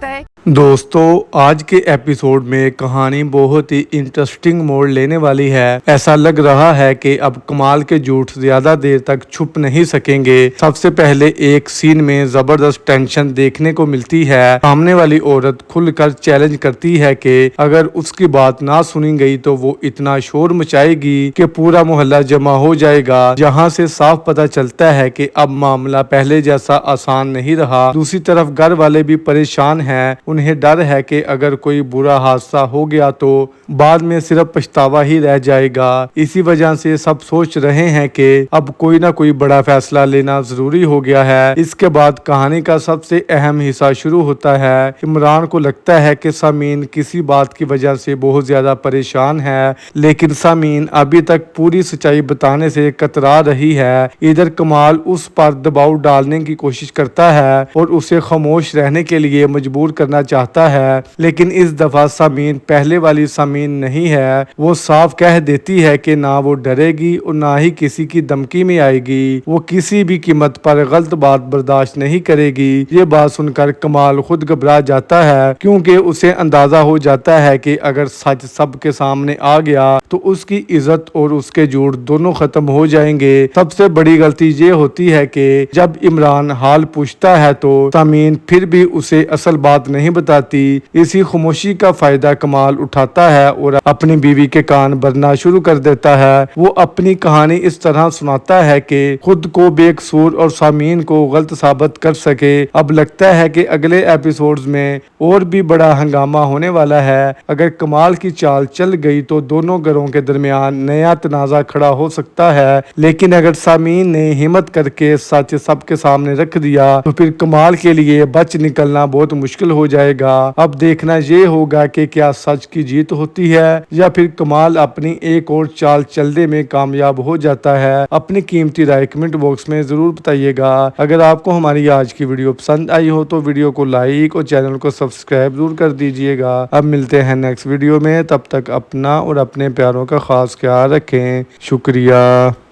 सकता है। दोस्तों आज के एपिसोड में कहानी बहुत ही इंटरेस्टिंग मोड़ लेने वाली है। ऐसा लग रहा है कि अब कमाल के झूठ ज्यादा देर तक छुप नहीं सकेंगे। सबसे पहले एक सीन में जबरदस्त टेंशन देखने को मिलती है। सामने वाली औरत खुलकर चैलेंज करती है कि अगर उसकी बात ना सुनी गई तो वो इतना शोर मचाएगी कि पूरा मोहल्ला जमा हो जाएगा। जहाँ से साफ पता चलता है कि अब मामला पहले जैसा आसान नहीं रहा। दूसरी तरफ घर वाले भी परेशान हैं। उन्हें डर है कि अगर कोई बुरा हादसा हो गया तो बाद में सिर्फ पछतावा ही रह जाएगा। इसी वजह से सब सोच रहे हैं कि अब कोई ना कोई बड़ा फैसला लेना जरूरी हो गया है। इसके बाद कहानी का सबसे अहम हिस्सा शुरू होता है। इमरान को लगता है कि सामीन किसी बात की वजह से बहुत ज्यादा परेशान है, लेकिन सामीन अभी तक पूरी सच्चाई बताने से कतरा रही है। इधर कमाल उस पर दबाव डालने की कोशिश करता है और उसे खामोश रहने के लिए मजबूर करना चाहता है, लेकिन इस दफा सामीन पहले वाली सामीन नहीं है। वो साफ कह देती है कि ना वो डरेगी और ना ही किसी की धमकी में आएगी। वो किसी भी कीमत पर गलत बात बर्दाश्त नहीं करेगी। ये बात सुनकर कमाल खुद घबरा जाता है, क्योंकि उसे अंदाजा हो जाता है कि अगर सच सबके सामने आ गया तो उसकी इज्जत और उसके झूठ दोनों खत्म हो जाएंगे। सबसे बड़ी गलती ये होती है कि जब इमरान हाल पूछता है तो सामीन फिर भी उसे असल बात नहीं बताती। इसी खामोशी का फायदा कमाल उठाता है और अपनी बीवी के कान भरना शुरू कर देता है। वो अपनी कहानी इस तरह सुनाता है कि खुद को बेकसूर और सामीन को गलत साबित कर सके। अब लगता है कि अगले एपिसोड्स में और भी बड़ा हंगामा होने वाला है। अगर कमाल की चाल चल गई तो दोनों घरों के दरमियान नया तनाजा खड़ा हो सकता है, लेकिन अगर सामीन ने हिम्मत करके सच सबके सामने रख दिया तो फिर कमाल के लिए बच निकलना बहुत मुश्किल हो जाएगा। अब देखना ये होगा कि क्या सच की जीत होती है या फिर कमाल अपनी एक और चाल चलने में कामयाब हो जाता है। अपनी कीमती राय कमेंट बॉक्स में जरूर बताइएगा। अगर आपको हमारी आज की वीडियो पसंद आई हो तो वीडियो को लाइक और चैनल को सब्सक्राइब जरूर कर दीजिएगा। अब मिलते हैं नेक्स्ट वीडियो में, तब तक अपना और अपने प्यारों का खास ख्याल रखें। शुक्रिया।